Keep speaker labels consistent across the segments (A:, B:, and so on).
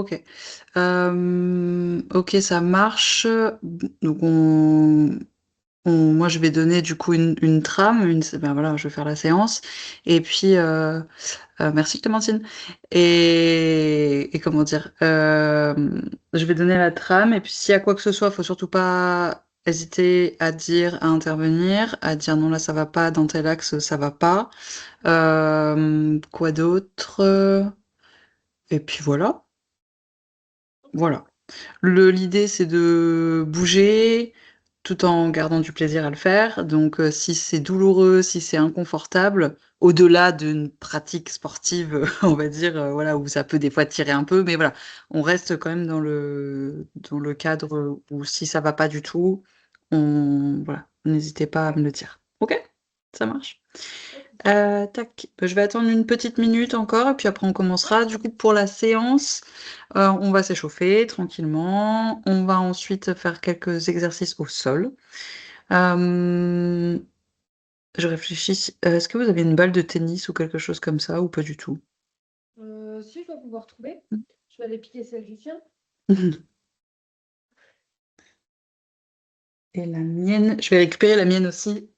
A: Ok. Ok, ça marche. Donc moi, je vais donner du coup une trame. Ben voilà, je vais faire la séance. Et puis, merci Clémentine. Et comment dire, je vais donner la trame. Et puis, s'il y a quoi que ce soit, faut surtout pas hésiter à dire, à intervenir, à dire non là ça va pas, dans tel axe ça va pas. Quoi d'autre? Et puis voilà, voilà. L'idée, c'est de bouger tout en gardant du plaisir à le faire. Donc, si c'est douloureux, si c'est inconfortable, au-delà d'une pratique sportive, on va dire, voilà, où ça peut des fois tirer un peu, mais voilà, on reste quand même dans le cadre où si ça va pas du tout, voilà, n'hésitez pas à me le dire. Ok? Ça marche? Tac, je vais attendre une petite minute encore et puis après on commencera. Du coup, pour la séance, on va s'échauffer tranquillement. On va ensuite faire quelques exercices au sol. Euh, je réfléchis. Est-ce que vous avez une balle de tennis ou quelque chose comme ça ou pas du tout?
B: Si je dois pouvoir trouver, je vais aller piquer celle du tien.
A: Et la mienne, je vais récupérer la mienne aussi.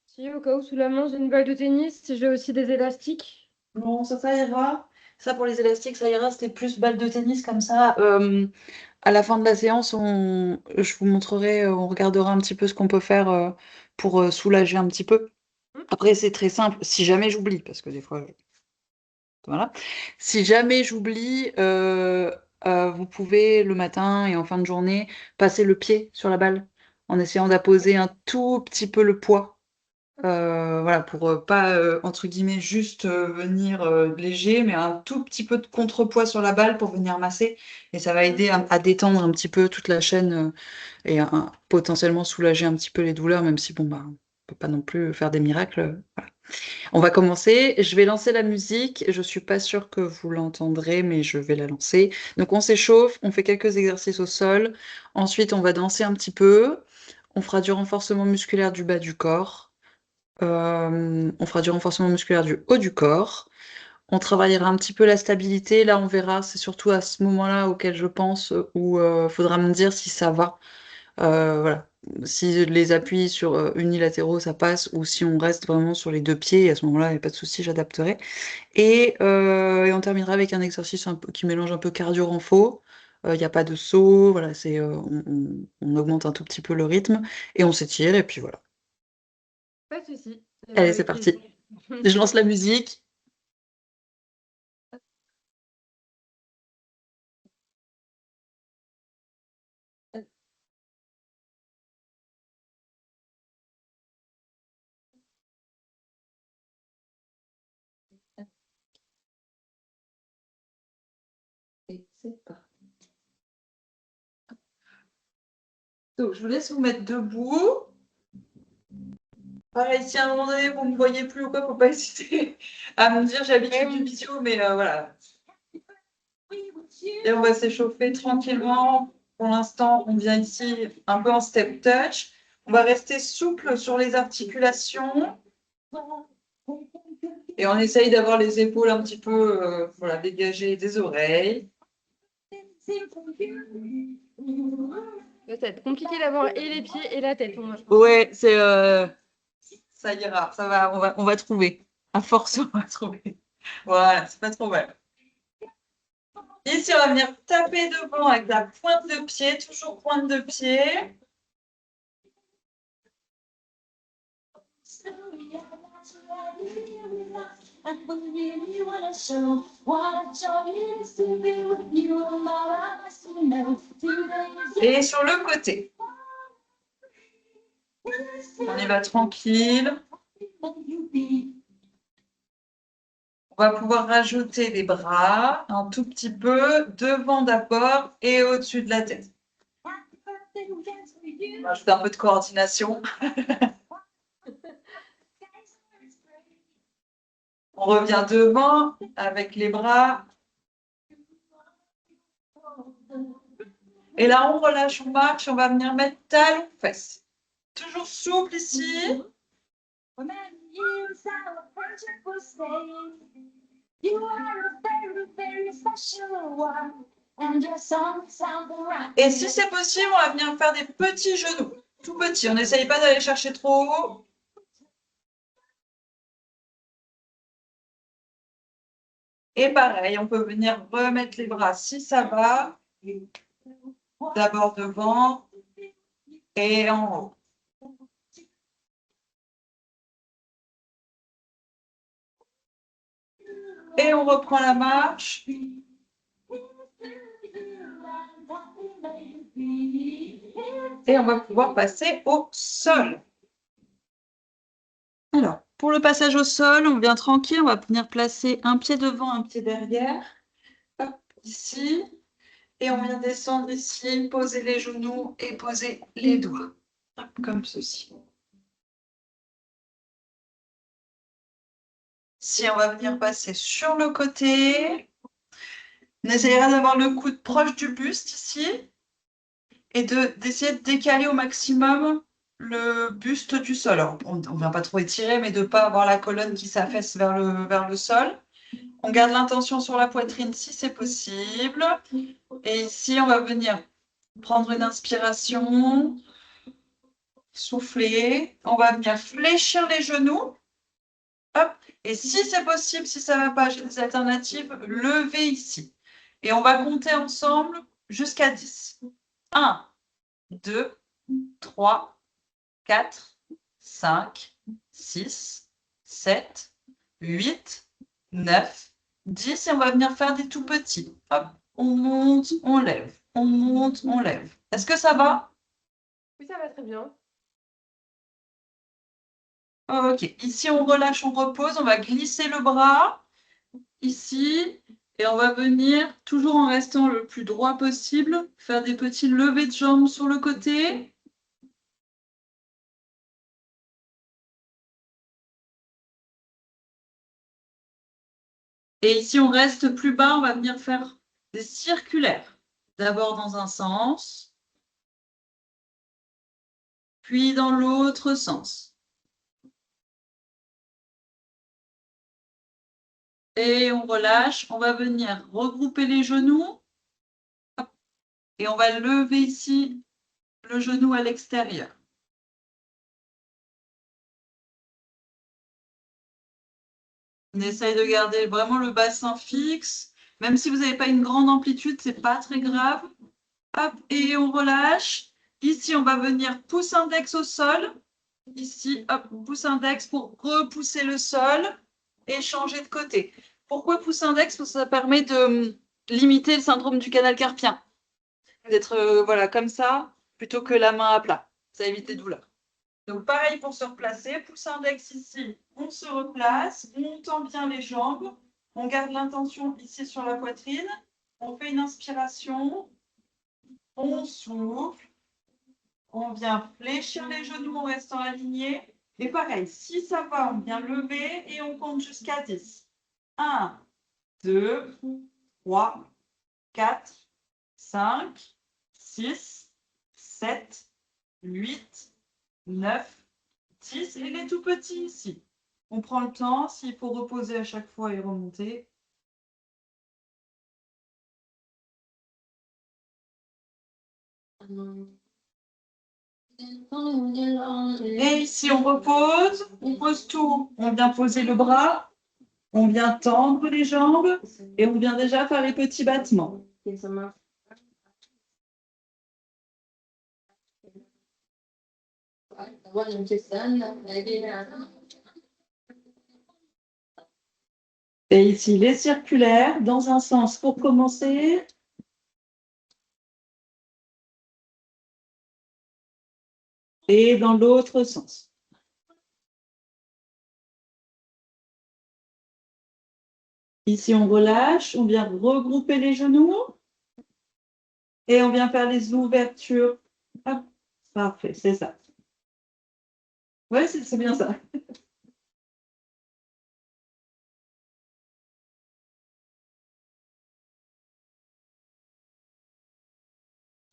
B: Si au cas où sous la main j'ai une balle de tennis, j'ai aussi des élastiques.
A: Non, ça ira. Ça, pour les élastiques, ça ira. C'était plus balle de tennis comme ça. À la fin de la séance, je vous montrerai, on regardera un petit peu ce qu'on peut faire pour soulager un petit peu. Après, c'est très simple. Si jamais j'oublie, parce que des fois, voilà. Si jamais j'oublie, vous pouvez le matin et en fin de journée passer le pied sur la balle en essayant d'apposer un tout petit peu le poids. Voilà, pour pas, entre guillemets, juste venir léger, mais un tout petit peu de contrepoids sur la balle pour venir masser. Et ça va aider à détendre un petit peu toute la chaîne et à potentiellement soulager un petit peu les douleurs, même si, bon, bah, on peut pas non plus faire des miracles. Voilà. On va commencer. Je vais lancer la musique. Je suis pas sûre que vous l'entendrez, mais je vais la lancer. Donc, on s'échauffe, on fait quelques exercices au sol. Ensuite, on va danser un petit peu. On fera du renforcement musculaire du bas du corps. On fera du renforcement musculaire du haut du corps. On travaillera un petit peu la stabilité. Là, on verra. C'est surtout à ce moment-là auquel je pense où il faudra me dire si ça va. Voilà. Si les appuis sur unilatéraux, ça passe, ou si on reste vraiment sur les deux pieds, à ce moment-là, il n'y a pas de souci, j'adapterai. Et on terminera avec un exercice un peu, qui mélange un peu cardio-renfo. Il n'y a pas de saut, voilà, on augmente un tout petit peu le rythme et on s'étire, et puis voilà.
B: Pas de souci.
A: Allez, c'est
B: Avec
A: parti.
B: plaisir.
A: Je lance la musique. Et c'est parti. Donc, je vous laisse vous mettre debout. Pareil, si à un moment donné vous ne me voyez plus ou quoi, faut pas hésiter à me dire. J'ai l'habitude du visio, mais voilà. Et on va s'échauffer tranquillement. Pour l'instant, on vient ici un peu en step touch. On va rester souple sur les articulations. Et on essaye d'avoir les épaules un petit peu voilà, dégagées des oreilles.
B: Ça va être compliqué d'avoir et les pieds et la tête pour moi, je pense.
A: Ouais, ça ira, ça va, on va trouver. À force, on va trouver. Voilà, c'est pas trop mal. Ici, on va venir taper devant avec la pointe de pied, toujours pointe de pied. Et sur le côté. On y va tranquille. On va pouvoir rajouter les bras un tout petit peu devant d'abord et au-dessus de la tête. On va rajouter un peu de coordination. On revient devant avec les bras. Et là, on relâche, on marche, on va venir mettre talon, fesses. Toujours souple ici. Et si c'est possible, on va venir faire des petits genoux, tout petits. On n'essaye pas d'aller chercher trop haut. Et pareil, on peut venir remettre les bras si ça va. D'abord devant et en haut. Et on reprend la marche. Et on va pouvoir passer au sol. Alors, pour le passage au sol, on vient tranquille, on va venir placer un pied devant, un pied derrière. Hop, ici. Et on vient descendre ici, poser les genoux et poser les doigts. Hop, comme ceci. Si on va venir passer sur le côté, on essaiera d'avoir le coude proche du buste ici et d'essayer de décaler au maximum le buste du sol. Alors, on ne vient pas trop étirer, mais de ne pas avoir la colonne qui s'affaisse vers le sol. On garde l'intention sur la poitrine si c'est possible. Et ici, on va venir prendre une inspiration, souffler. On va venir fléchir les genoux. Hop. Et si c'est possible, si ça ne va pas, j'ai des alternatives, lever ici. Et on va compter ensemble jusqu'à 10. 1, 2, 3, 4, 5, 6, 7, 8, 9, 10. Et on va venir faire des tout petits. Hop. On monte, on lève. On monte, on lève. Est-ce que ça va?
B: Oui, ça va très bien.
A: Ok. Ici, on relâche, on repose. On va glisser le bras ici. Et on va venir, toujours en restant le plus droit possible, faire des petits levés de jambes sur le côté. Et ici, on reste plus bas, on va venir faire des circulaires. D'abord dans un sens, puis dans l'autre sens. Et on relâche, on va venir regrouper les genoux. Et on va lever ici le genou à l'extérieur. On essaye de garder vraiment le bassin fixe. Même si vous n'avez pas une grande amplitude, ce n'est pas très grave. Hop, et on relâche. Ici, on va venir pouce index au sol. Ici, hop, pouce index pour repousser le sol et changer de côté. Pourquoi pouce index? Parce que ça permet de limiter le syndrome du canal carpien. D'être voilà, comme ça, plutôt que la main à plat. Ça évite les douleurs. Donc pareil pour se replacer, pouce index ici, on se replace, on tend bien les jambes, on garde l'intention ici sur la poitrine, on fait une inspiration, on souffle, on vient fléchir les genoux en restant aligné. Et pareil, si ça va, on vient lever et on compte jusqu'à 10. 1, 2, 3, 4, 5, 6, 7, 8, 9, 10. Et il est tout petit ici. On prend le temps, s'il faut reposer à chaque fois et remonter. Et ici, on pose tout. On vient poser le bras, on vient tendre les jambes et on vient déjà faire les petits battements. Et ici, les circulaires, dans un sens pour commencer. Et dans l'autre sens. Ici, on relâche, on vient regrouper les genoux et on vient faire les ouvertures. Hop, parfait, c'est ça. Oui, c'est bien ça.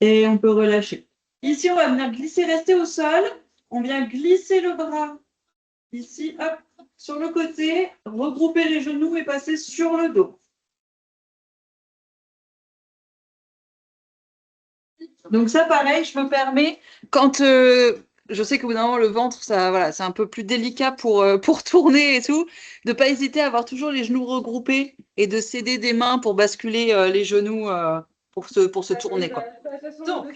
A: Et on peut relâcher. Ici, on va venir glisser, rester au sol. On vient glisser le bras. Ici, hop, sur le côté, regrouper les genoux et passer sur le dos. Donc ça, pareil, je me permets, quand je sais qu'au bout d'un moment, le ventre, ça, voilà, c'est un peu plus délicat pour tourner et tout, de ne pas hésiter à avoir toujours les genoux regroupés et de céder des mains pour basculer les genoux pour se tourner, quoi. Donc,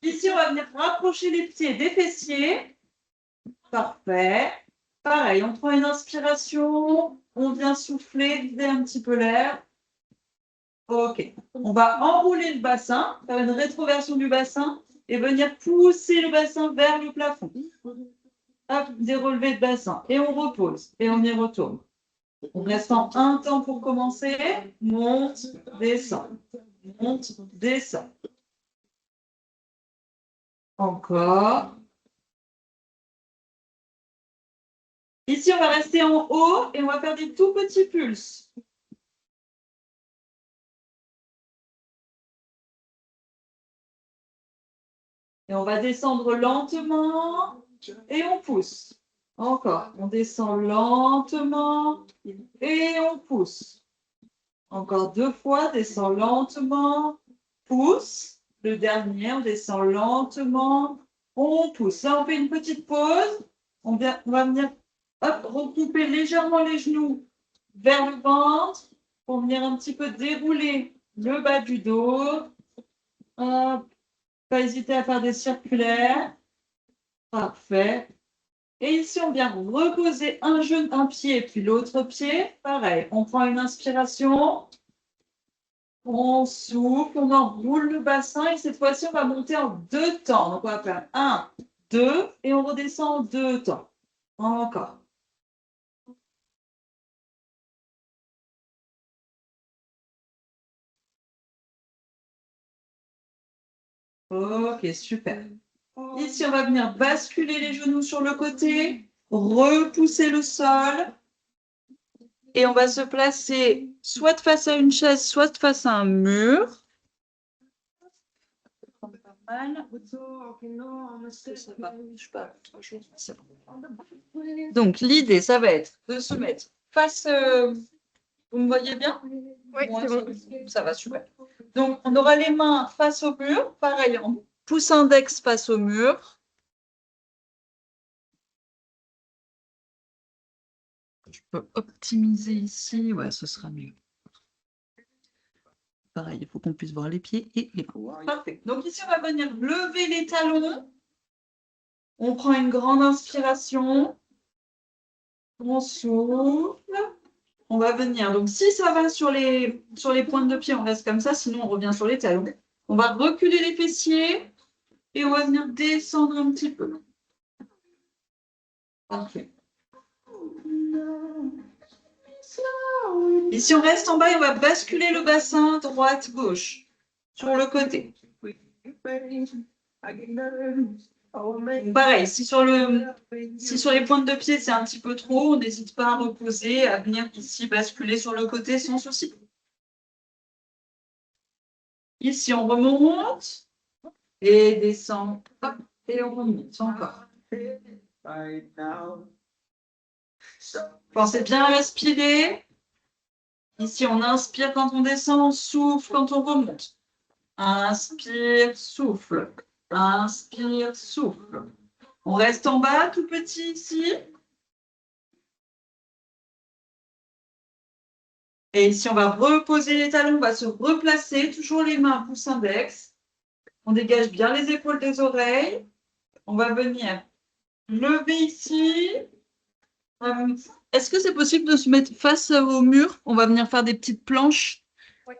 A: ici, on va venir rapprocher les pieds des fessiers. Parfait. Pareil, on prend une inspiration, on vient souffler, vider un petit peu l'air. Ok. On va enrouler le bassin, faire une rétroversion du bassin et venir pousser le bassin vers le plafond. Hop, des relevés de bassin. Et on repose. Et on y retourne. On reste en un temps pour commencer. Monte, descend. Monte, descend. Encore. Ici, on va rester en haut et on va faire des tout petits pulses. Et on va descendre lentement et on pousse. Encore. On descend lentement et on pousse. Encore 2 fois, descend lentement, pousse. Le dernier, on descend lentement, on pousse. Là, on fait une petite pause. On va venir recouper légèrement les genoux vers le ventre pour venir un petit peu dérouler le bas du dos. Hop. Pas hésiter à faire des circulaires. Parfait. Et ici, on vient reposer un pied puis l'autre pied. Pareil, on prend une inspiration. On souffle, on enroule le bassin et cette fois-ci, on va monter en 2 temps. Donc, on va faire 1, 2 et on redescend en 2 temps. Encore. Ok, super. Ici, on va venir basculer les genoux sur le côté, repousser le sol. Et on va se placer soit face à une chaise, soit face à un mur. Pas mal. Donc, l'idée, ça va être de se mettre face. Vous me voyez bien?
B: Oui, c'est bon.
A: Ça va, super. Donc, on aura les mains face au mur. Pareil, on pouce index face au mur. Je peux optimiser ici. Ouais, ce sera mieux. Pareil, il faut qu'on puisse voir les pieds et les mains. Parfait. Donc ici, on va venir lever les talons. On prend une grande inspiration. On souffle. On va venir. Donc si ça va sur les pointes de pied, on reste comme ça. Sinon, on revient sur les talons. On va reculer les fessiers et on va venir descendre un petit peu. Parfait. Et si on reste en bas, on va basculer le bassin droite-gauche sur le côté. Pareil, si sur les pointes de pied c'est un petit peu trop, on n'hésite pas à reposer, à venir ici basculer sur le côté sans souci. Ici, on remonte et descend. Hop, et on remonte encore. Pensez bien à respirer. Ici, on inspire quand on descend, on souffle quand on remonte. Inspire, souffle. Inspire, souffle. On reste en bas, tout petit ici. Et ici, on va reposer les talons, on va se replacer, toujours les mains pouce index. On dégage bien les épaules des oreilles. On va venir lever ici. Est-ce que c'est possible de se mettre face au mur? On va venir faire des petites planches, parce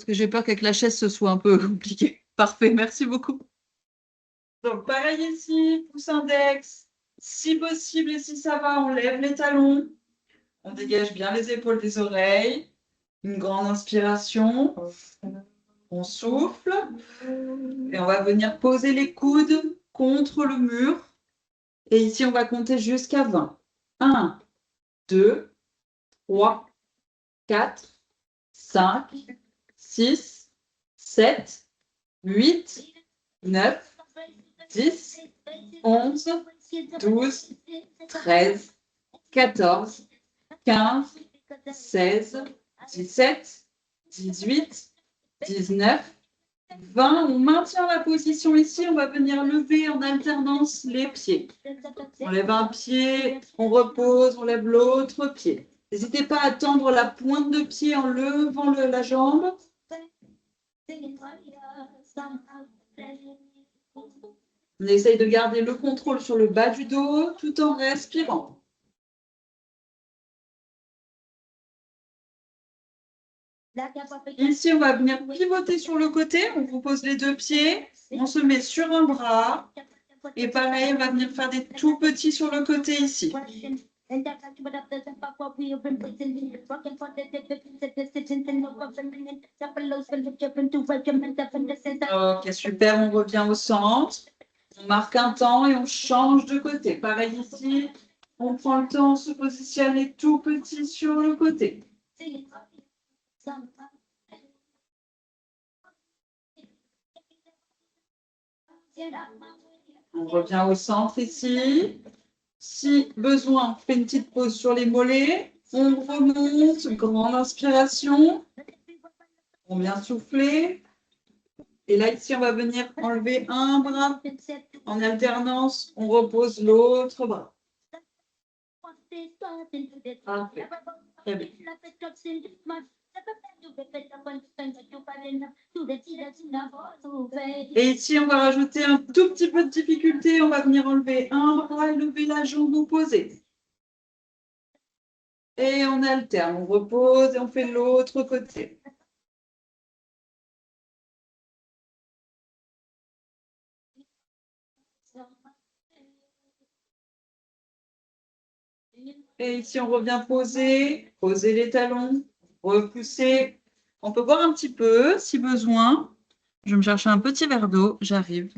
A: que j'ai peur qu'avec la chaise, ce soit un peu compliqué. Parfait, merci beaucoup. Donc, pareil ici, pouce index. Si possible et si ça va, on lève les talons. On dégage bien les épaules des oreilles. Une grande inspiration. On souffle. Et on va venir poser les coudes contre le mur. Et ici, on va compter jusqu'à 20. 1, 2, 3, 4, 5, 6, 7, 8, 9, 10, 11, 12, 13, 14, 15, 16, 17, 18, 19, 20. On maintient la position ici. On va venir lever en alternance les pieds. On lève un pied, on repose, on lève l'autre pied. N'hésitez pas à tendre la pointe de pied en levant la jambe. On essaye de garder le contrôle sur le bas du dos tout en respirant. Ici, on va venir pivoter sur le côté. On vous pose les deux pieds. On se met sur un bras. Et pareil, on va venir faire des tout petits sur le côté ici. Ok, super. On revient au centre. On marque un temps et on change de côté. Pareil ici. On prend le temps, on se positionne tout petit sur le côté. On revient au centre ici. Si besoin, on fait une petite pause sur les mollets. On remonte, grande inspiration. On vient souffler. Et là, ici, on va venir enlever un bras. En alternance, on repose l'autre bras. Parfait. Très bien. Et ici, on va rajouter un tout petit peu de difficulté. On va venir enlever un bras et lever la jambe opposée. Et on alterne. On repose et on fait l'autre côté. Et ici, on revient poser les talons, repousser. On peut boire un petit peu si besoin. Je vais me chercher un petit verre d'eau, j'arrive.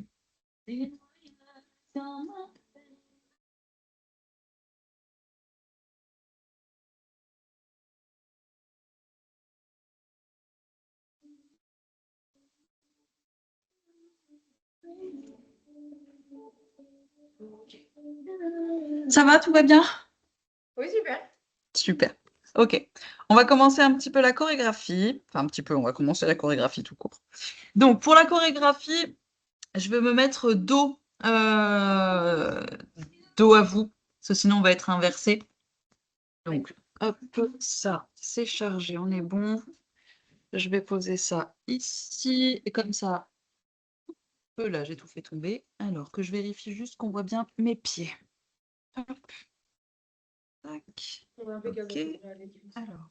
A: Ça va, tout va bien?
B: Oui, super.
A: Super. Ok. On va commencer un petit peu la chorégraphie. Enfin, un petit peu, on va commencer la chorégraphie tout court. Donc, pour la chorégraphie, je vais me mettre dos à vous, parce que sinon on va être inversé. Donc, hop, ça, c'est chargé, on est bon. Je vais poser ça ici, et comme ça, là, j'ai tout fait tomber. Alors que je vérifie juste qu'on voit bien mes pieds. Hop. Tac. Ok. Alors.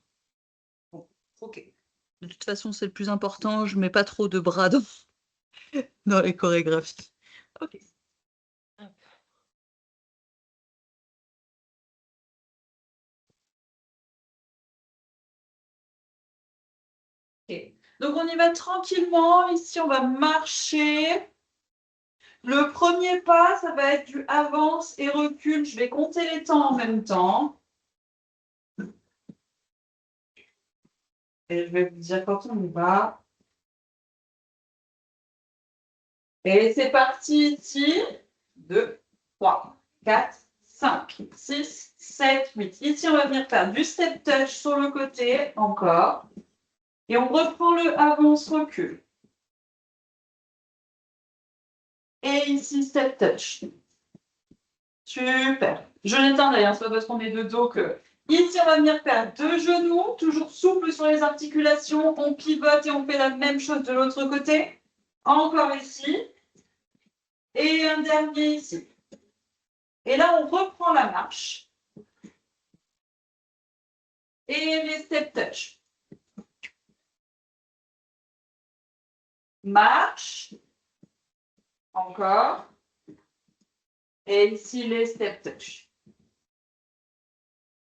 A: Bon, ok. De toute façon, c'est le plus important. Je mets pas trop de bras dans les chorégraphies. Ok. Hop. Ok. Donc, on y va tranquillement. Ici, on va marcher. Le premier pas, ça va être du avance et recul. Je vais compter les temps en même temps. Et je vais vous dire quand on y va. Et c'est parti ici. 2, 3, 4, 5, 6, 7, 8. Ici, on va venir faire du step touch sur le côté, encore. Et on reprend le avance-recul. Et ici, step touch. Super. Je l'éteins d'ailleurs, c'est pas parce qu'on est de dos que... Ici, on va venir faire deux genoux, toujours souple sur les articulations. On pivote et on fait la même chose de l'autre côté. Encore ici. Et un dernier ici. Et là, on reprend la marche. Et les step touch. Marche. Encore. Et ici, les step touch.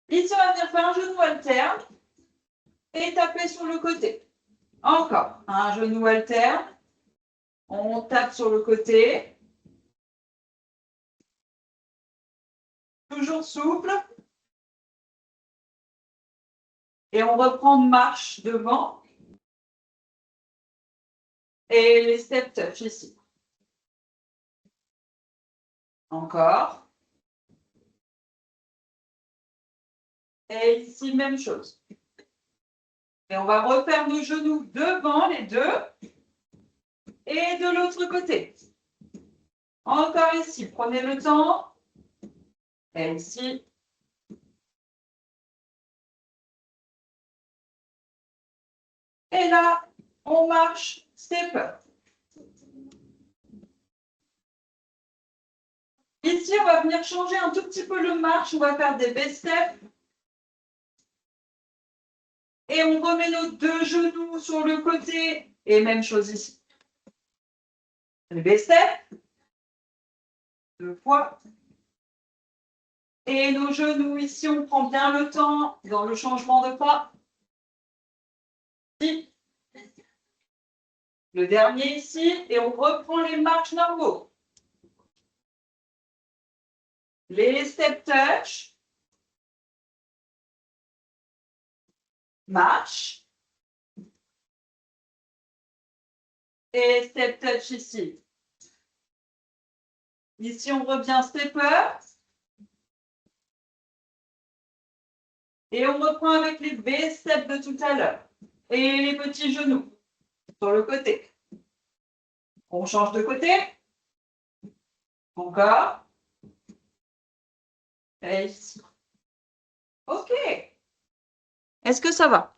A: Ici, on va venir faire un genou alterne. Et taper sur le côté. Encore. Un genou alterne. On tape sur le côté. Toujours souple. Et on reprend marche devant. Et les step touch ici. Encore. Et ici, même chose. Et on va refaire nos genoux devant les deux. Et de l'autre côté. Encore ici, prenez le temps. Et ici. Et là, on marche step up. Ici, on va venir changer un tout petit peu le marche. On va faire des V-steps. Et on remet nos deux genoux sur le côté. Et même chose ici. V-step. 2 fois. Et nos genoux ici, on prend bien le temps dans le changement de pas. Ici. Le dernier ici. Et on reprend les marches normaux. Les step touch. Marche. Et step touch ici. Ici, on revient stepper. Et on reprend avec les V-steps de tout à l'heure. Et les petits genoux sur le côté. On change de côté. Encore. Et ici. OK. Est-ce que ça va?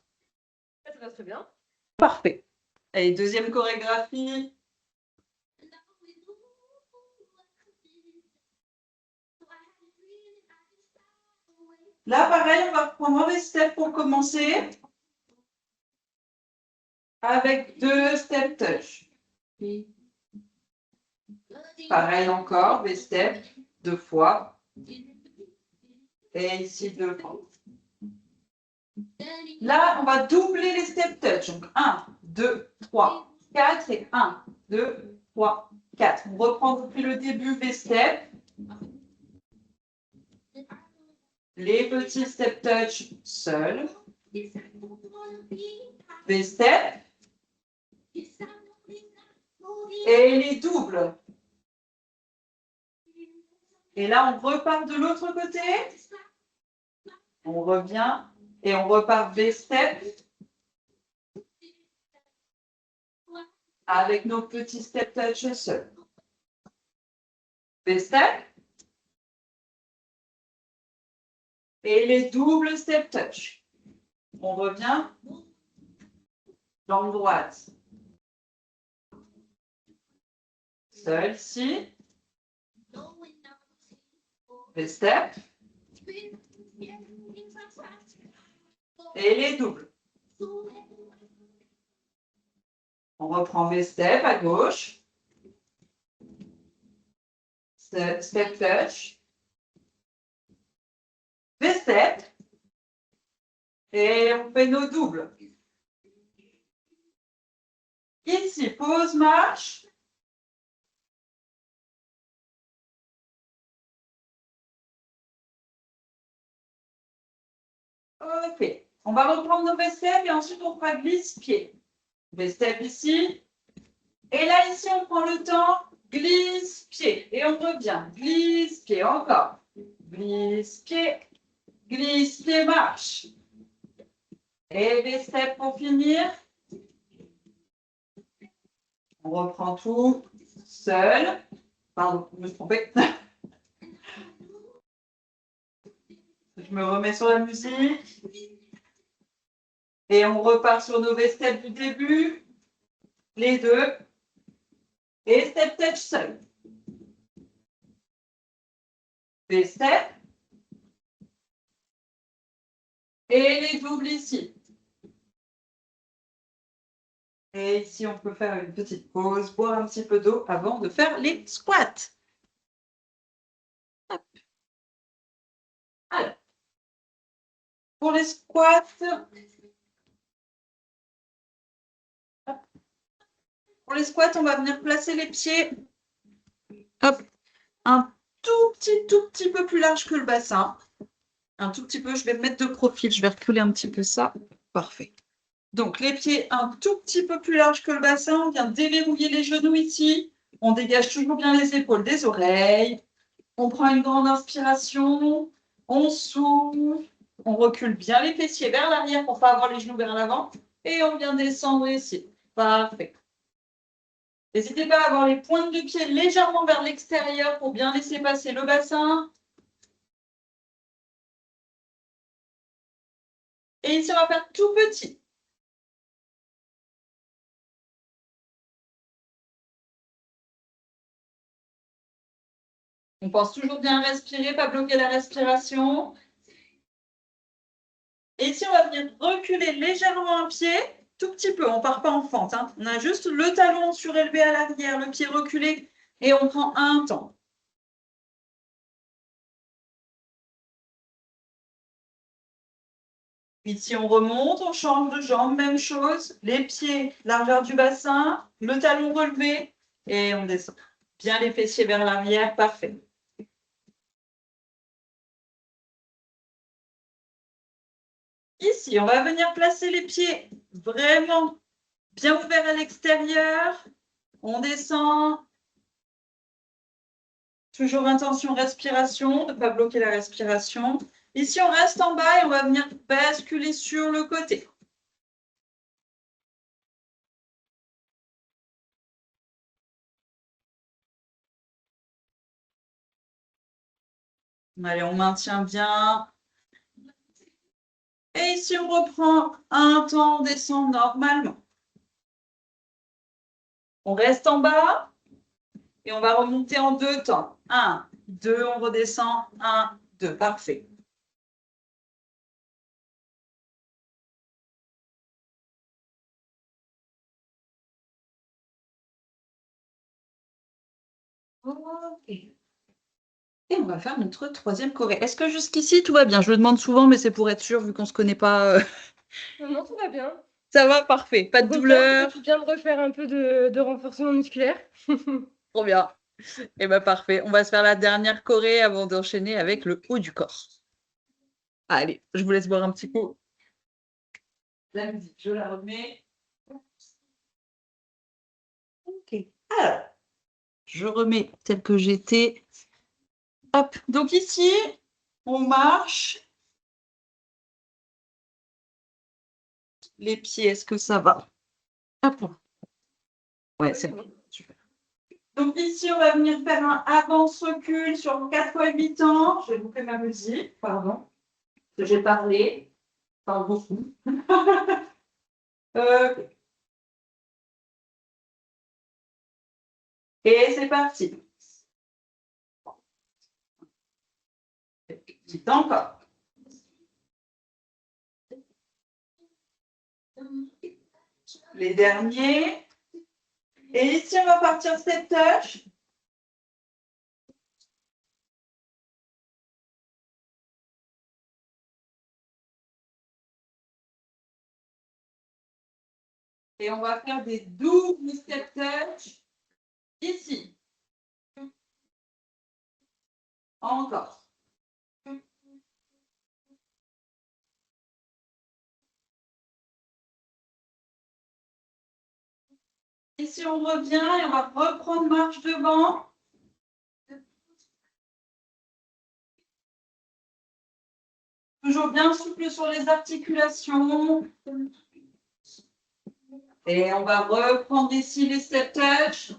B: Ça va très bien.
A: Parfait. Allez, deuxième chorégraphie. Là, pareil, on va reprendre un V-step pour commencer. Avec 2 step touch. Pareil encore, V-step, 2 fois. Et ici, 2 fois. Là, on va doubler les step touch. Donc, 1, 2, 3, 4 et 1, 2, 3, 4. On reprend depuis le début V-step. Les petits step touch seuls. V-step. Et les doubles. Et là, on repart de l'autre côté. On revient et on repart V-step. Avec nos petits step touch seuls. V-step. Et les doubles step touch. On revient. Jambe droite. Seul ici. V-step. Et les doubles. On reprend V-step à gauche. Step touch. V-step. Et on fait nos doubles. Ici, pause, marche. OK. On va reprendre nos V-step et ensuite on fera glisse-pied. V-step ici. Et là, ici, on prend le temps. Glisse-pied. Et on revient. Glisse-pied. Encore. Glisse-pied. Glisse-pied, marche. Et V-step pour finir. On reprend tout seul. Pardon, je me suis trompée. Je me remets sur la musique. Et on repart sur nos V-steps du début. Les deux. Et step touch seul. V-step. Et les doubles ici. Et ici, on peut faire une petite pause, boire un petit peu d'eau avant de faire les squats. Hop. Alors, pour les squats, on va venir placer les pieds hop, un tout petit peu plus large que le bassin. Un tout petit peu, je vais me mettre de profil, je vais reculer un petit peu ça. Parfait. Donc, les pieds un tout petit peu plus large que le bassin. On vient déverrouiller les genoux ici. On dégage toujours bien les épaules des oreilles. On prend une grande inspiration. On souffle. on recule bien les fessiers vers l'arrière pour ne pas avoir les genoux vers l'avant. Et on vient descendre ici. Parfait. N'hésitez pas à avoir les pointes de pied légèrement vers l'extérieur pour bien laisser passer le bassin. Et ici, on va faire tout petit. On pense toujours bien respirer, pas bloquer la respiration. Et ici, on va venir reculer légèrement un pied, tout petit peu. On ne part pas en fente. Hein. On a juste le talon surélevé à l'arrière, le pied reculé, et on prend un temps. Ici, on remonte, on change de jambe, même chose. Les pieds, largeur du bassin, le talon relevé, et on descend. Bien les fessiers vers l'arrière, parfait. Ici, on va venir placer les pieds vraiment bien ouverts à l'extérieur. On descend. Toujours intention respiration, de ne pas bloquer la respiration. Ici, on reste en bas et on va venir basculer sur le côté. Allez, on maintient bien. Et ici, on reprend un temps, on descend normalement. On reste en bas et on va remonter en 2 temps. 1, 2, on redescend. 1, 2, parfait. Ok. Et on va faire notre 3e choré. Est-ce que jusqu'ici, tout va bien? Je le demande souvent, mais c'est pour être sûr, vu qu'on ne se connaît pas.
B: Non, tout va bien.
A: Ça va, parfait. Pas de douleur.
B: Tu viens de refaire un peu de renforcement musculaire.
A: Trop bien. Eh bien, parfait. On va se faire la dernière choré avant d'enchaîner avec le haut du corps. Allez, je vous laisse boire un petit coup. La musique, je la remets. Ok. Alors, je remets tel que j'étais. Hop. Donc ici, on marche. Les pieds, est-ce que ça va? Hop. Ouais, c'est bon. Super. Donc ici, on va venir faire un avance-recul sur 4 fois 8 ans. Je vais vous faire ma musique, pardon. J'ai parlé. Je parle beaucoup. Et c'est parti. C'est encore. Les derniers. Et ici, on va partir step touch. Et on va faire des doubles step touch. Ici. Encore. Ici, on revient et on va reprendre marche devant. Toujours bien souple sur les articulations. Et on va reprendre ici les step touch.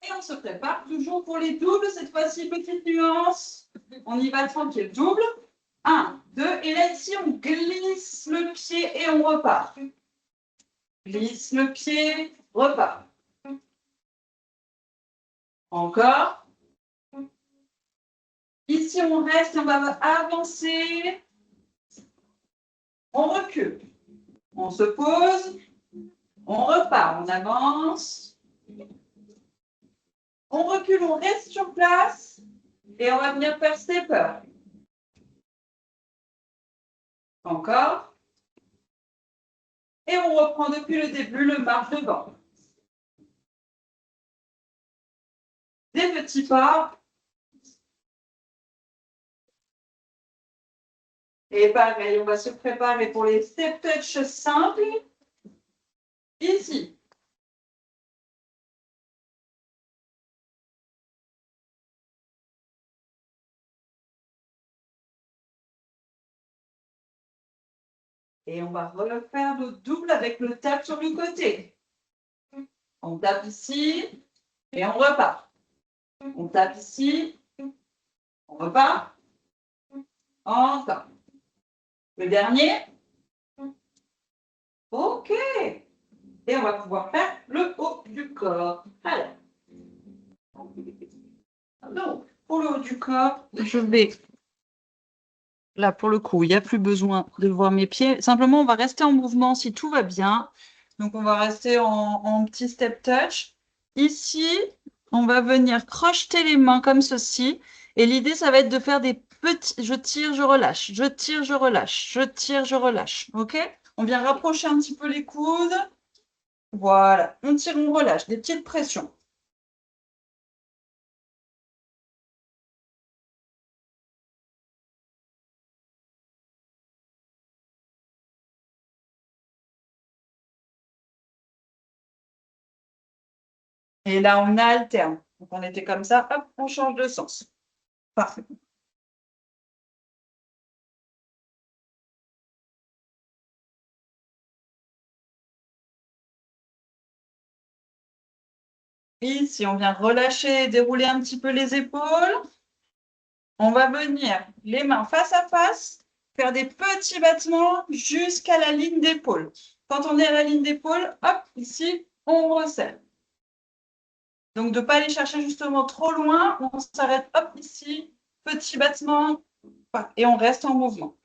A: Et on se prépare toujours pour les doubles. Cette fois-ci, petite nuance. On y va tranquille. Double. 1, 2. Et là, ici, on glisse le pied et on repart. Glisse le pied, repart. Encore. Ici, on reste, on va avancer. On recule. On se pose. On repart, on avance. On recule, on reste sur place. Et on va venir faire stepper. Encore. Et on reprend depuis le début le marche devant. Des petits pas. Et pareil, on va se préparer pour les step touch simples. Ici. Et on va refaire notre double avec le tap sur le côté. On tape ici et on repart. On tape ici, on repart. Encore. Le dernier. OK. Et on va pouvoir faire le haut du corps. Alors. Donc, pour le haut du corps, je vais... Là, pour le coup, il n'y a plus besoin de voir mes pieds. Simplement, on va rester en mouvement si tout va bien. Donc, on va rester en petit step touch. Ici, on va venir crocheter les mains comme ceci. Et l'idée, ça va être de faire des petits... Je tire, je relâche. Je tire, je relâche. Je tire, je relâche. OK? On vient rapprocher un petit peu les coudes. Voilà. On tire, on relâche. Des petites pressions. Et là, on alterne. Donc, on était comme ça. Hop, on change de sens. Parfait. Ici, on vient relâcher, dérouler un petit peu les épaules. On va venir les mains face à face, faire des petits battements jusqu'à la ligne d'épaule. Quand on est à la ligne d'épaule, hop, ici, on resserre. Donc, de ne pas aller chercher justement trop loin, on s'arrête, hop, ici, petit battement, et on reste en mouvement.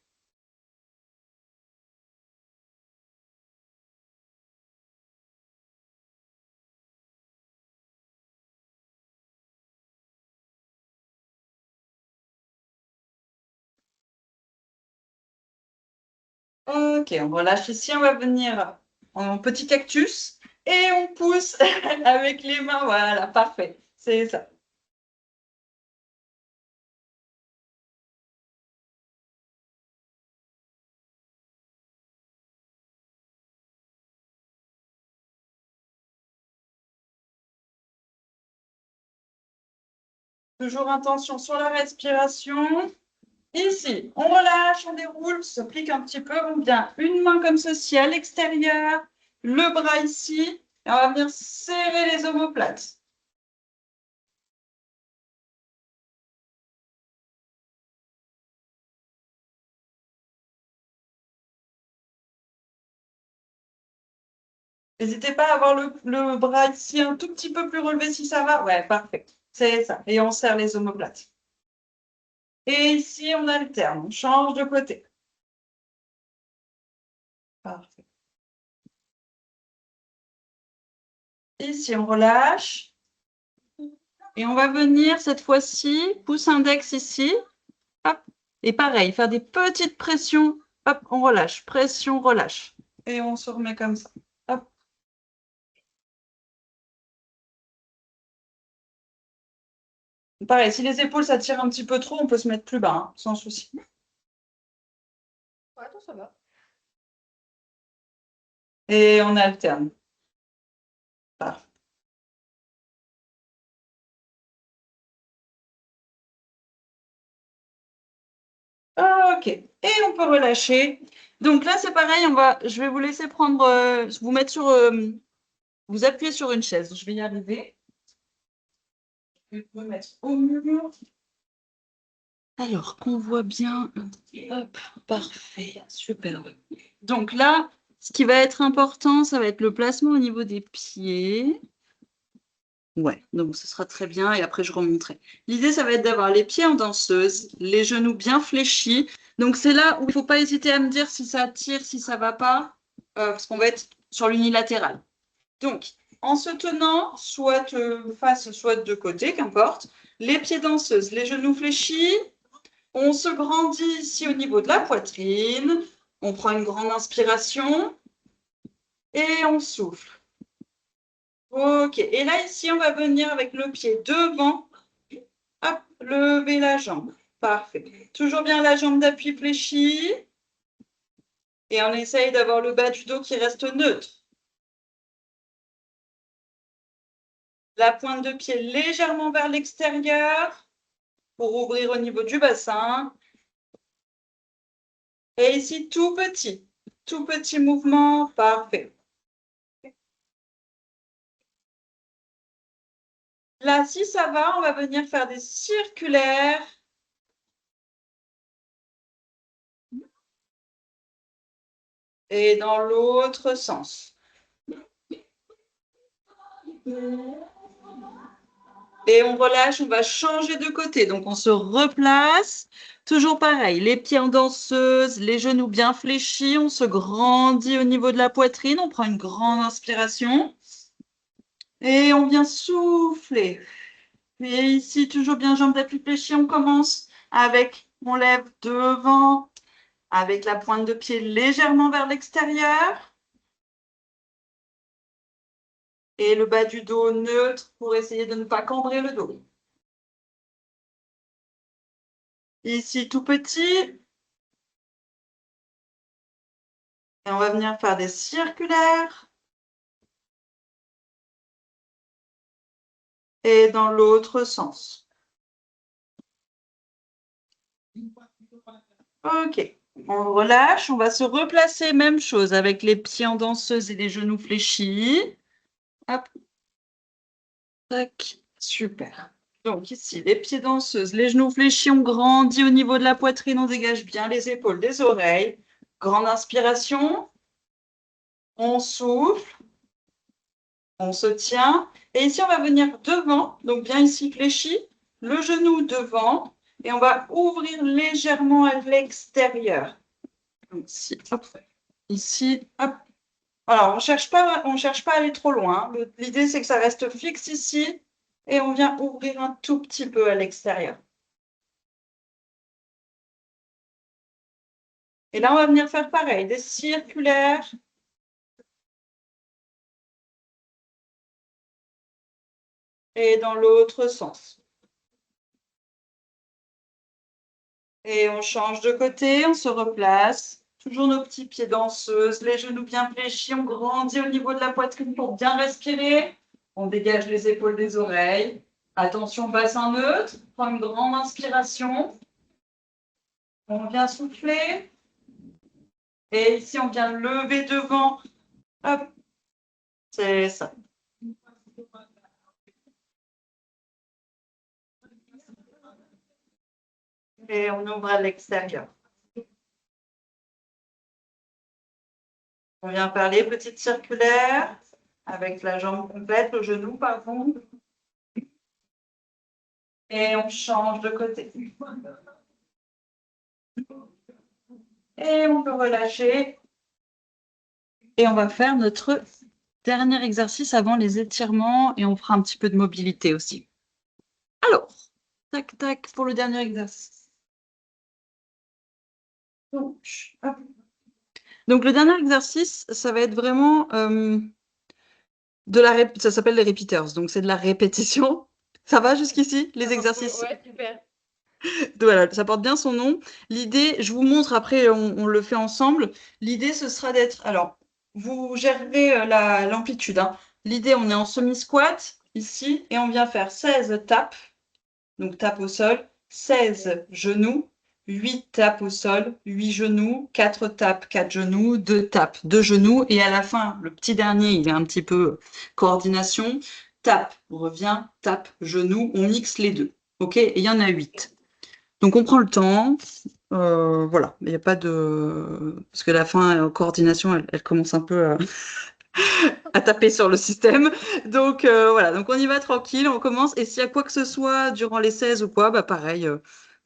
A: Ok, on relâche ici, on va venir en petit cactus et on pousse avec les mains. Voilà, parfait. C'est ça. Toujours intention sur la respiration. Ici, on relâche, on déroule, on se plique un petit peu. On vient une main comme ceci à l'extérieur, le bras ici, et on va venir serrer les omoplates. N'hésitez pas à avoir le bras ici un tout petit peu plus relevé si ça va. Ouais, parfait. C'est ça. Et on serre les omoplates. Et ici, on alterne, on change de côté. Parfait. Ici, on relâche. Et on va venir cette fois-ci, pouce index ici. Hop. Et pareil, faire des petites pressions. Hop, on relâche. Pression, relâche. Et on se remet comme ça. Hop. Pareil, si les épaules ça tire un petit peu trop, on peut se mettre plus bas, hein, sans souci.
B: Ouais, ça va.
A: Et on alterne. Parfait. Ok. Et on peut relâcher. Donc là, c'est pareil, je vais vous laisser prendre, vous mettre sur, vous appuyer sur une chaise. Je vais y arriver. Je vais me mettre au mur. Alors, qu'on voit bien. Hop, parfait, superbe. Donc là, ce qui va être important, ça va être le placement au niveau des pieds. Ouais, donc ce sera très bien et après je remonterai. L'idée, ça va être d'avoir les pieds en danseuse, les genoux bien fléchis. Donc c'est là où il ne faut pas hésiter à me dire si ça tire, si ça ne va pas, parce qu'on va être sur l'unilatéral. Donc, en se tenant, soit face, soit de côté, qu'importe, les pieds danseuses, les genoux fléchis, on se grandit ici au niveau de la poitrine, on prend une grande inspiration et on souffle. Ok, et là ici, on va venir avec le pied devant. Hop, lever la jambe. Parfait. Toujours bien la jambe d'appui fléchie. Et on essaye d'avoir le bas du dos qui reste neutre. La pointe de pied légèrement vers l'extérieur pour ouvrir au niveau du bassin. Et ici, tout petit. tout petit mouvement, parfait. Là, si ça va, on va venir faire des circulaires. Et dans l'autre sens. Et on relâche, on va changer de côté. Donc, on se replace. Toujours pareil, les pieds en danseuse, les genoux bien fléchis. On se grandit au niveau de la poitrine. On prend une grande inspiration. Et on vient souffler. Et ici, toujours bien jambes les plus fléchies. On commence avec, on lève devant, avec la pointe de pied légèrement vers l'extérieur. Et le bas du dos neutre pour essayer de ne pas cambrer le dos. Ici, tout petit. Et on va venir faire des circulaires. Et dans l'autre sens. Ok. On relâche. On va se replacer. Même chose avec les pieds en danseuse et les genoux fléchis. Hop. Tac. Super. Donc ici, les pieds danseuses, les genoux fléchis, on grandit au niveau de la poitrine, on dégage bien les épaules des oreilles. Grande inspiration. On souffle. On se tient. Et ici, on va venir devant, donc bien ici fléchi, le genou devant, et on va ouvrir légèrement à l'extérieur. Donc ici, hop. Ici, hop. Alors, on cherche pas à aller trop loin. L'idée, c'est que ça reste fixe ici, et on vient ouvrir un tout petit peu à l'extérieur. Et là, on va venir faire pareil, des circulaires. Et dans l'autre sens. Et on change de côté, on se replace. Toujours nos petits pieds danseuses, les genoux bien fléchis, on grandit au niveau de la poitrine pour bien respirer. On dégage les épaules des oreilles. Attention, bassin neutre. Prends une grande inspiration. On vient souffler. Et ici, on vient lever devant. Hop, c'est ça. Et on ouvre à l'extérieur. On vient faire les petites circulaires avec la jambe complète, le genou, pardon. Et on change de côté. Et on peut relâcher. Et on va faire notre dernier exercice avant les étirements et on fera un petit peu de mobilité aussi. Alors, tac, tac, pour le dernier exercice. Donc le dernier exercice, ça va être vraiment ça s'appelle les repeaters, donc c'est de la répétition. Ça va jusqu'ici, les exercices?
B: Ouais, super.
A: Voilà, ça porte bien son nom. L'idée, je vous montre après, on le fait ensemble. L'idée, ce sera d'être. Alors, vous gérez l'amplitude. Hein. L'idée, on est en semi-squat ici et on vient faire 16 tapes. Donc, tape au sol, 16 genoux, 8 tapes au sol, 8 genoux, 4 tapes, 4 genoux, 2 tapes, 2 genoux. Et à la fin, le petit dernier, il est un petit peu coordination. Tape, revient, tape, genou. On mixe les deux. OK? Et il y en a 8. Donc on prend le temps, voilà, il n'y a pas de... Parce que la fin, coordination, elle commence un peu à taper sur le système. Donc voilà, donc on y va tranquille, on commence. Et s'il y a quoi que ce soit durant les 16 ou quoi, bah pareil,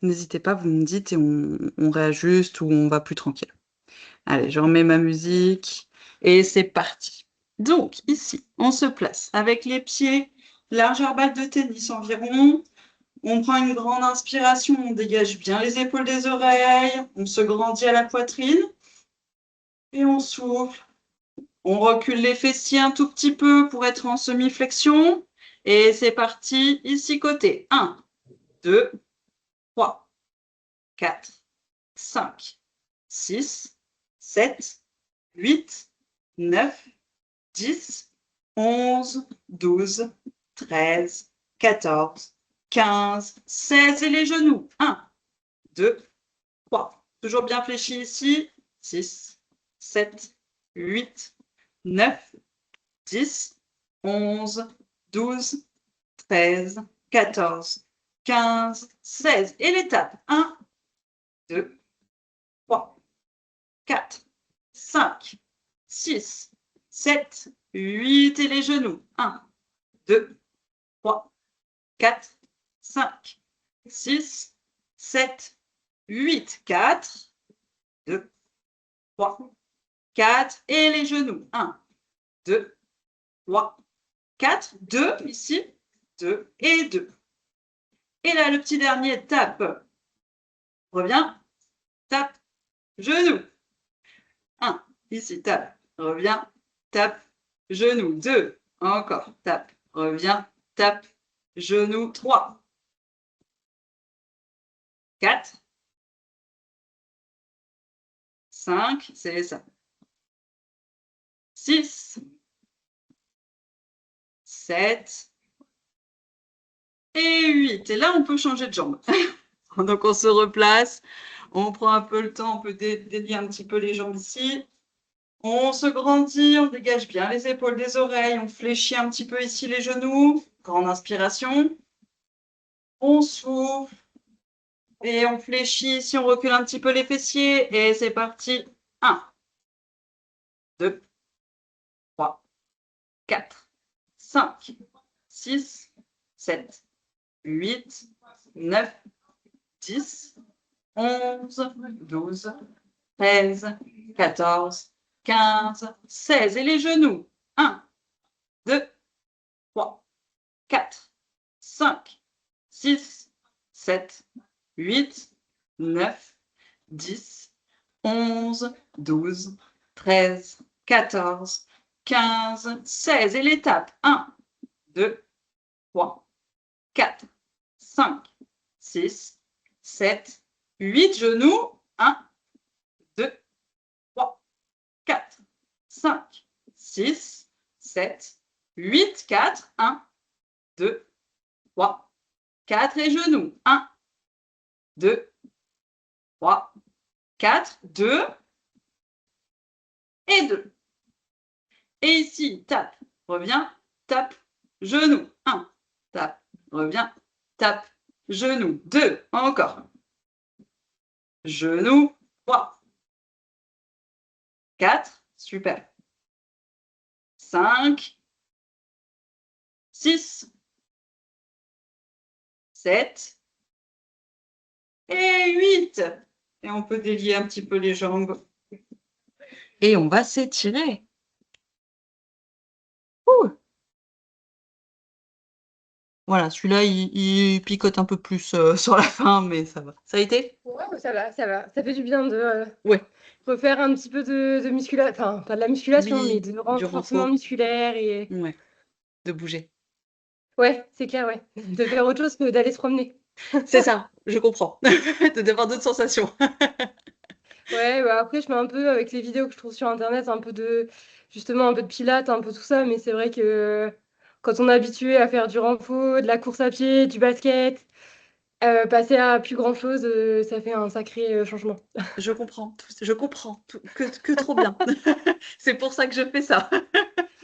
A: n'hésitez pas, vous me dites et on réajuste ou on va plus tranquille. Allez, je remets ma musique et c'est parti. Donc ici, on se place avec les pieds, largeur balle de tennis environ. On prend une grande inspiration, on dégage bien les épaules des oreilles, on se grandit à la poitrine et on souffle. On recule les fessiers un tout petit peu pour être en semi-flexion. Et c'est parti, ici côté. 1, 2, 3, 4, 5, 6, 7, 8, 9, 10, 11, 12, 13, 14, 15, 16 et les genoux. 1, 2, 3. Toujours bien fléchi ici. 6, 7, 8, 9, 10, 11, 12, 13, 14, 15, 16. Et l'étape 1, 2, 3, 4, 5, 6, 7, 8 et les genoux. 1, 2, 3, 4, 5, 6, 7, 8. 4, 2, 3, 4 et les genoux. 1, 2, 3, 4, 2 ici, 2 et 2. Et là, le petit dernier, tape. Reviens, tape, genou. 1, ici, tape, reviens, tape, genou. 2, encore, tape, reviens, tape, genou. 3, 4, 5, c'est ça. 6, 7 et 8. Et là, on peut changer de jambe. Donc, on se replace, on prend un peu le temps, on peut délier un petit peu les jambes ici. On se grandit, on dégage bien les épaules des oreilles, on fléchit un petit peu ici les genoux. Grande inspiration. On souffle et on fléchit ici, on recule un petit peu les fessiers et c'est parti. 1, 2, 3, 4, 5, 6, 7, 8, 9, 10, 11, 12, 13, 14, 15, 16. Et les genoux. 1, 2, 3, 4, 5, 6, 7, 8, 9, 10, 11, 12, 13, 14, 15, 16. Et l'étape. 1, 2, 3, 4, 5, 6, 7, 8. Genoux. 1, 2, 3, 4, 5, 6, 7, 8, 4, 1, 2, 3, 4 et genoux. 1, 2, 3, 4, 2 et 2. Et ici, tape, reviens, tape, genou. 1, tape, reviens, tape, genou. 2, encore. Genou. 3, 4, super. 5, 6, 7 et 8. Et on peut délier un petit peu les jambes. Et on va s'étirer. Ouh. Voilà, celui-là, il picote un peu plus sur la fin, mais ça va. Ça a été?
B: Ouais, ça va, ça va. Ça fait du bien de
A: Ouais.
B: refaire un petit peu de musculation, enfin, pas de la musculation, mais
A: Oui,
B: de
A: du
B: renforcement
A: repos.
B: musculaire et
A: Ouais, de bouger.
B: ouais, c'est clair, ouais. De faire autre chose que d'aller se promener.
A: C'est ça, je comprends. D'avoir d'autres sensations.
B: Ouais, bah, après, je fais un peu avec les vidéos que je trouve sur internet, un peu de justement, un peu de pilates, un peu tout ça, mais c'est vrai que quand on est habitué à faire du renfo, de la course à pied, du basket, passer à plus grand chose, ça fait un sacré, changement.
A: Je comprends tout que trop bien. C'est pour ça que je fais ça.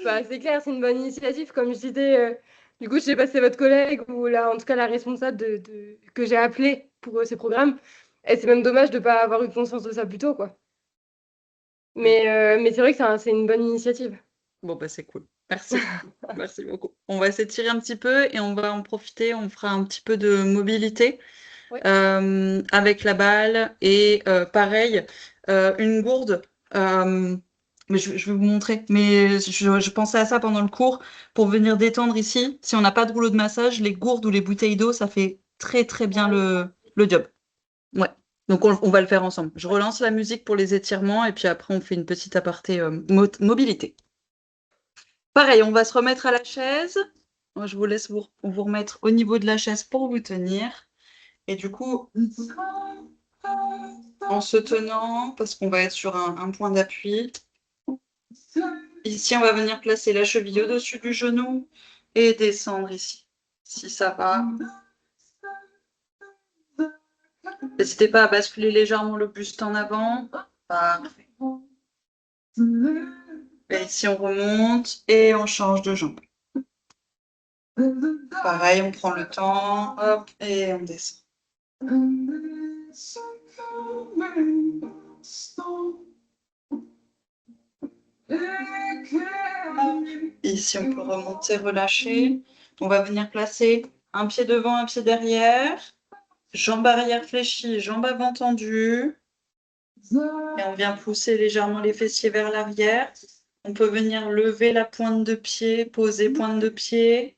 B: Bah, c'est clair, c'est une bonne initiative. Comme je disais, du coup, je sais pas si c'est votre collègue ou là, en tout cas, la responsable que j'ai appelée pour ces programmes. Et c'est même dommage de ne pas avoir eu conscience de ça plus tôt, quoi.
A: Mmh.
B: Mais c'est vrai que c'est une bonne initiative.
A: Bon, bah, c'est cool. Merci. Merci beaucoup. On va s'étirer un petit peu et on va en profiter, on fera un petit peu de mobilité,
B: Ouais.
A: avec la balle et pareil, une gourde, mais je vais vous montrer. Mais je pensais à ça pendant le cours pour venir détendre ici. Si on n'a pas de rouleau de massage, les gourdes ou les bouteilles d'eau, ça fait très, très bien le job. Ouais. Donc on va le faire ensemble. Je relance la musique pour les étirements et puis après on fait une petite aparté mobilité. Pareil, on va se remettre à la chaise. Moi, je vous laisse vous remettre au niveau de la chaise pour vous tenir. Et du coup, en se tenant, parce qu'on va être sur un point d'appui. Ici, on va venir placer la cheville au-dessus du genou et descendre ici. Si ça va. N'hésitez pas à basculer légèrement le buste en avant. Parfait. Et ici, on remonte et on change de jambe. Pareil, on prend le temps, hop, et on descend. Ici, on peut remonter, relâcher. On va venir placer un pied devant, un pied derrière. Jambe arrière fléchie, jambe avant tendue. Et on vient pousser légèrement les fessiers vers l'arrière. On peut venir lever la pointe de pied, poser pointe de pied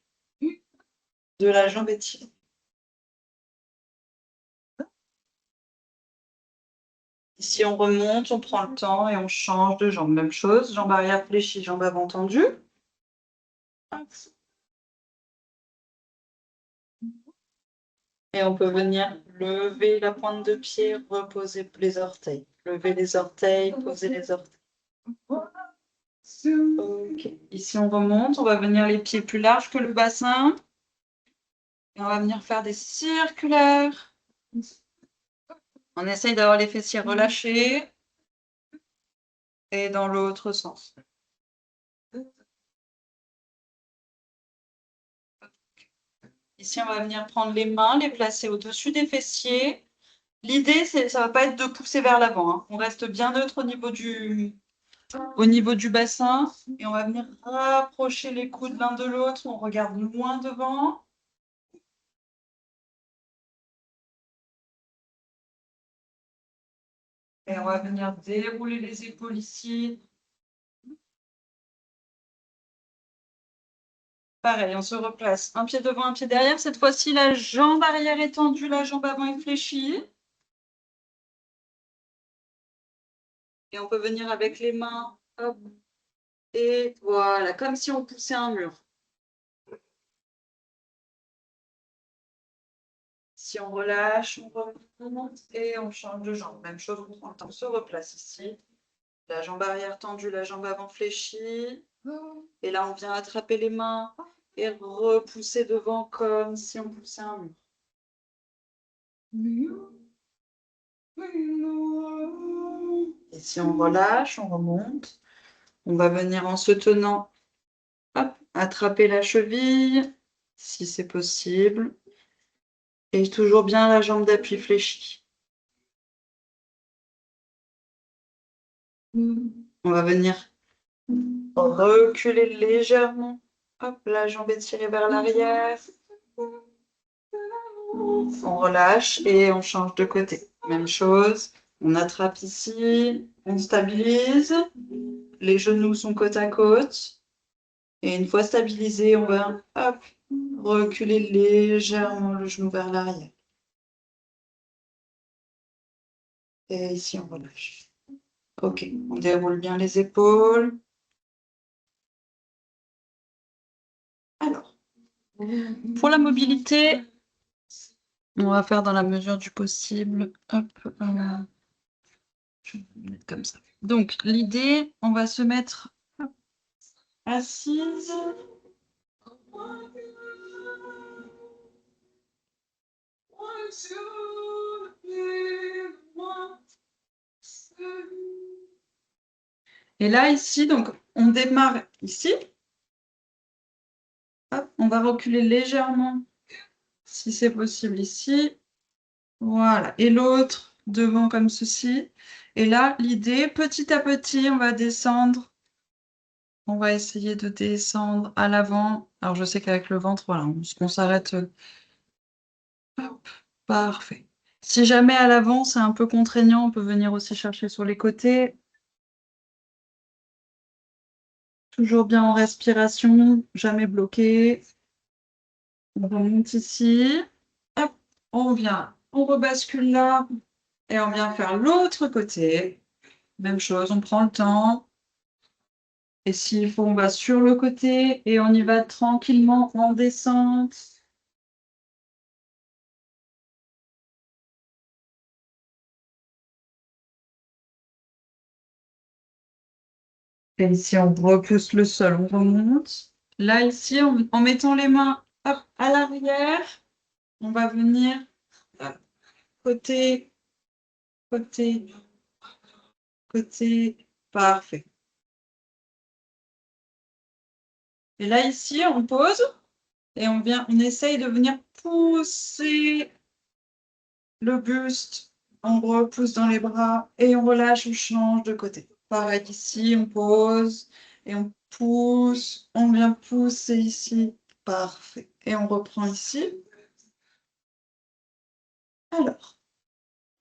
A: de la jambe étirée. Ici, on remonte, on prend le temps et on change de jambe. Même chose, jambe arrière fléchie, jambe avant tendue. Et on peut venir lever la pointe de pied, reposer les orteils. Lever les orteils, poser les orteils. Ok. Ici, on remonte, on va venir les pieds plus larges que le bassin. Et on va venir faire des circulaires. On essaye d'avoir les fessiers relâchés. Et dans l'autre sens. Ici, on va venir prendre les mains, les placer au-dessus des fessiers. L'idée, ça ne va pas être de pousser vers l'avant. Hein. On reste bien neutre au niveau du bassin. Et on va venir rapprocher les coudes l'un de l'autre. On regarde loin devant. Et on va venir dérouler les épaules ici. Pareil, on se replace. Un pied devant, un pied derrière. Cette fois-ci, la jambe arrière est tendue, la jambe avant est fléchie. Et on peut venir avec les mains. Hop. Et voilà, comme si on poussait un mur. Si on relâche, on remonte et on change de jambe. Même chose, on prend le temps, on se replace ici. La jambe arrière tendue, la jambe avant fléchie. Et là, on vient attraper les mains et repousser devant comme si on poussait un mur. Et si on relâche, on remonte. On va venir en se tenant, hop, attraper la cheville, si c'est possible. Et toujours bien la jambe d'appui fléchie. On va venir reculer légèrement. Hop, la jambe étirée vers l'arrière. On relâche et on change de côté. Même chose. On attrape ici, on stabilise. Les genoux sont côte à côte. Et une fois stabilisé, on va hop, reculer légèrement le genou vers l'arrière. Et ici, on relâche. Ok, on déroule bien les épaules. Alors, pour la mobilité, on va faire dans la mesure du possible. Hop, je vais me mettre comme ça. Donc, l'idée, on va se mettre assise. Et là, ici, donc, on démarre ici. Hop, on va reculer légèrement, si c'est possible, ici. Voilà. Et l'autre, devant comme ceci. Et là, l'idée, petit à petit, on va descendre. On va essayer de descendre à l'avant. Alors, je sais qu'avec le ventre, voilà, on s'arrête. Hop, parfait. Si jamais à l'avant, c'est un peu contraignant, on peut venir aussi chercher sur les côtés. Toujours bien en respiration, jamais bloqué. On remonte ici. Hop, on vient, on rebascule là. Et on vient faire l'autre côté. Même chose, on prend le temps. Et s'il faut, on va sur le côté et on y va tranquillement en descente. Et ici, on repousse le sol, on remonte. Là, ici, en mettant les mains hop, à l'arrière, on va venir hop, côté, côté, côté. Parfait. Et là, ici, on pose et on essaye de venir pousser le buste. On repousse dans les bras et on relâche, on change de côté. Pareil ici, on pose et on pousse. On vient pousser ici. Parfait. Et on reprend ici. Alors,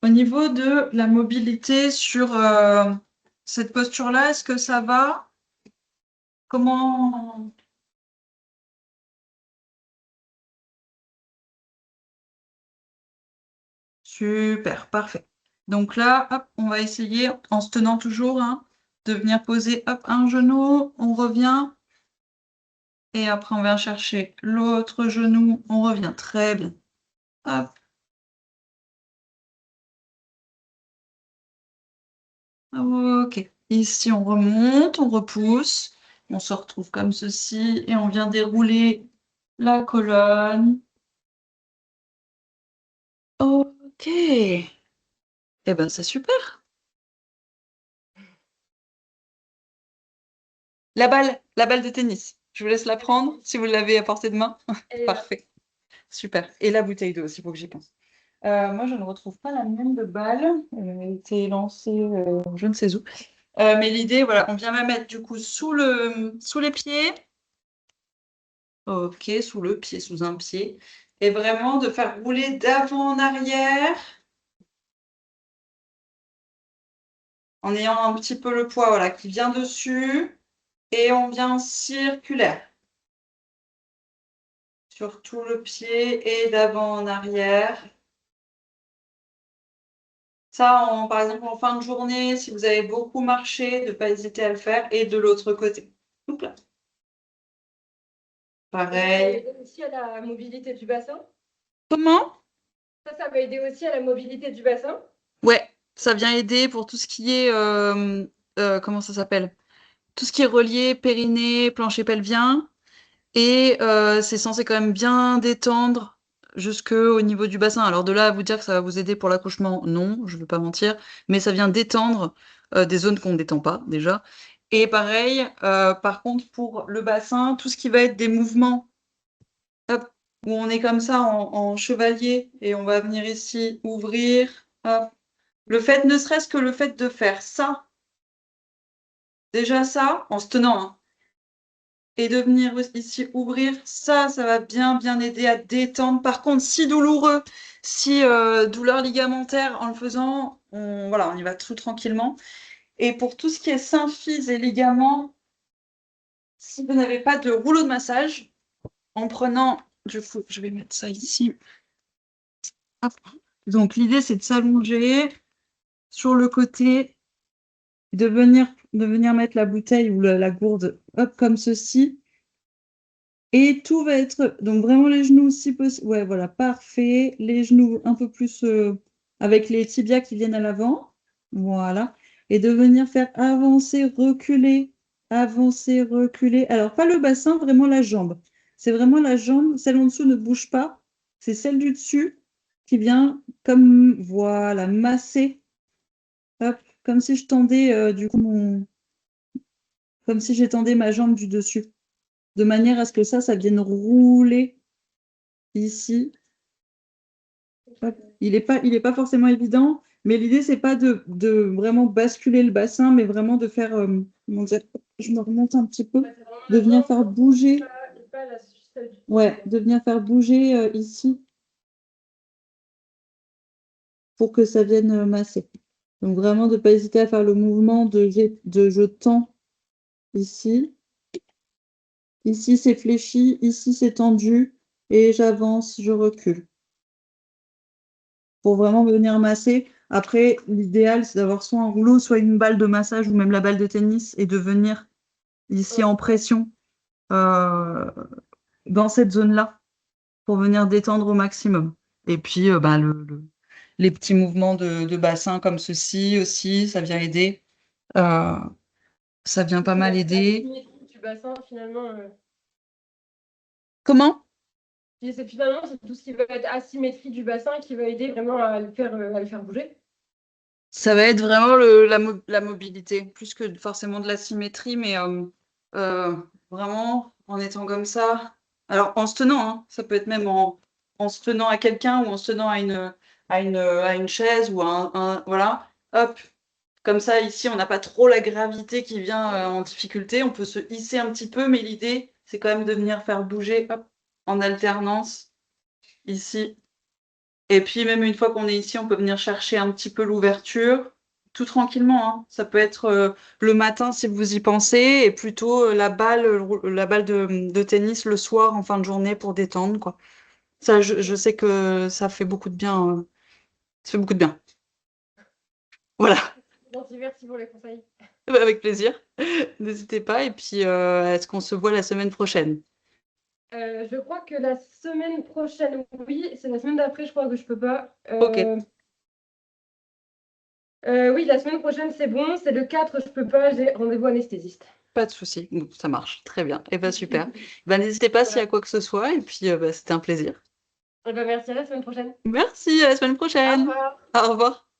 A: au niveau de la mobilité sur cette posture-là, est-ce que ça va? Comment? Super, parfait. Donc là, hop, on va essayer, en se tenant toujours, hein, de venir poser hop, un genou, on revient. Et après, on vient chercher l'autre genou, on revient. Très bien. Hop. Ok. Ici, on remonte, on repousse. On se retrouve comme ceci et on vient dérouler la colonne. Ok. Eh ben, c'est super. La balle de tennis. Je vous laisse la prendre si vous l'avez à portée de main. Parfait. Super. Et la bouteille d'eau aussi, il faut que j'y pense. Moi, je ne retrouve pas la mienne de balle. Elle a été lancée je ne sais où. Mais l'idée, voilà, on vient la mettre du coup sous les pieds. Ok, sous le pied, sous un pied. Et vraiment de faire rouler d'avant en arrière. En ayant un petit peu le poids, voilà, qui vient dessus. Et on vient circulaire. Sur tout le pied et d'avant en arrière. Ça, par exemple, en fin de journée, si vous avez beaucoup marché, ne pas hésiter à le faire. Et de l'autre côté. Hop là. Pareil.
B: Ça va aider aussi à la mobilité du bassin.
A: Comment?
B: Ça va aider aussi à la mobilité du bassin.
A: Ouais, ça vient aider pour tout ce qui est comment ça s'appelle? Tout ce qui est relié, périnée, plancher pelvien. Et c'est censé quand même bien détendre jusqu'au niveau du bassin. Alors de là à vous dire que ça va vous aider pour l'accouchement, non, je ne veux pas mentir, mais ça vient détendre des zones qu'on ne détend pas déjà. Et pareil, par contre, pour le bassin, tout ce qui va être des mouvements, hop, où on est comme ça en chevalier et on va venir ici ouvrir, hop. Le fait, ne serait-ce que le fait de faire ça, déjà ça, en se tenant, hein, et de venir ici ouvrir, ça va bien aider à détendre. Par contre, si douloureux, si douleur ligamentaire en le faisant, voilà, on y va tout tranquillement. Et pour tout ce qui est symphyse et ligaments, si vous n'avez pas de rouleau de massage, en prenant, du coup, je vais mettre ça ici. Hop. Donc l'idée, c'est de s'allonger sur le côté, de venir mettre la bouteille ou la gourde, hop, comme ceci. Et tout va être, donc vraiment les genoux si possible. Ouais, voilà, parfait. Les genoux un peu plus avec les tibias qui viennent à l'avant. Voilà. Et de venir faire avancer, reculer, avancer, reculer. Alors, pas le bassin, vraiment la jambe. C'est vraiment la jambe. Celle en dessous ne bouge pas. C'est celle du dessus qui vient comme, voilà, masser. Hop, comme si je tendais du coup comme si j'étendais ma jambe du dessus. De manière à ce que ça vienne rouler ici. Hop. Il est pas forcément évident, mais l'idée, c'est pas de vraiment basculer le bassin, mais vraiment de faire, comment dire, je me remonte un petit peu, de venir faire bouger, ouais, de venir faire bouger ici pour que ça vienne masser. Donc vraiment de ne pas hésiter à faire le mouvement de je tends ici. Ici, c'est fléchi, ici, c'est tendu, et j'avance, je recule. Pour vraiment venir masser. Après, l'idéal, c'est d'avoir soit un rouleau, soit une balle de massage ou même la balle de tennis et de venir ici en pression euh, dans cette zone-là pour venir détendre au maximum. Et puis, les petits mouvements de bassin comme ceci aussi, ça vient aider. Euh, Ça vient pas mal aider.
B: Du bassin, finalement.
A: Comment?
B: Finalement, c'est tout ce qui va être asymétrie du bassin qui va aider vraiment à le faire bouger.
A: Ça va être vraiment la mobilité, plus que forcément de la symétrie, mais vraiment en étant comme ça. Alors, en se tenant, hein, ça peut être même en se tenant à quelqu'un ou en se tenant à une chaise ou voilà. Hop, comme ça, ici, on n'a pas trop la gravité qui vient en difficulté. On peut se hisser un petit peu, mais l'idée, c'est quand même de venir faire bouger, hop, en alternance, ici. Et puis, même une fois qu'on est ici, on peut venir chercher un petit peu l'ouverture, tout tranquillement, hein. Ça peut être le matin si vous y pensez, et plutôt la balle de tennis le soir en fin de journée pour détendre, quoi. Ça, je sais que ça fait beaucoup de bien. Ça fait beaucoup de bien. Voilà.
B: Gentil, merci pour les conseils.
A: Avec plaisir. N'hésitez pas. Et puis, est-ce qu'on se voit la semaine prochaine?
B: Je crois que la semaine prochaine, oui, c'est la semaine d'après, je crois que je peux pas.
A: Ok,
B: Oui, la semaine prochaine, c'est bon. C'est le 4, je peux pas, j'ai rendez-vous anesthésiste.
A: pas de souci. Bon, ça marche. Très bien. Et ben super. Ben, n'hésitez pas s'il y
B: Voilà.
A: a quoi que ce soit. Et puis, bah, c'était un plaisir.
B: Eh ben, merci, à la semaine prochaine.
A: Merci, à la semaine
B: Au
A: prochaine.
B: revoir.
A: Au revoir.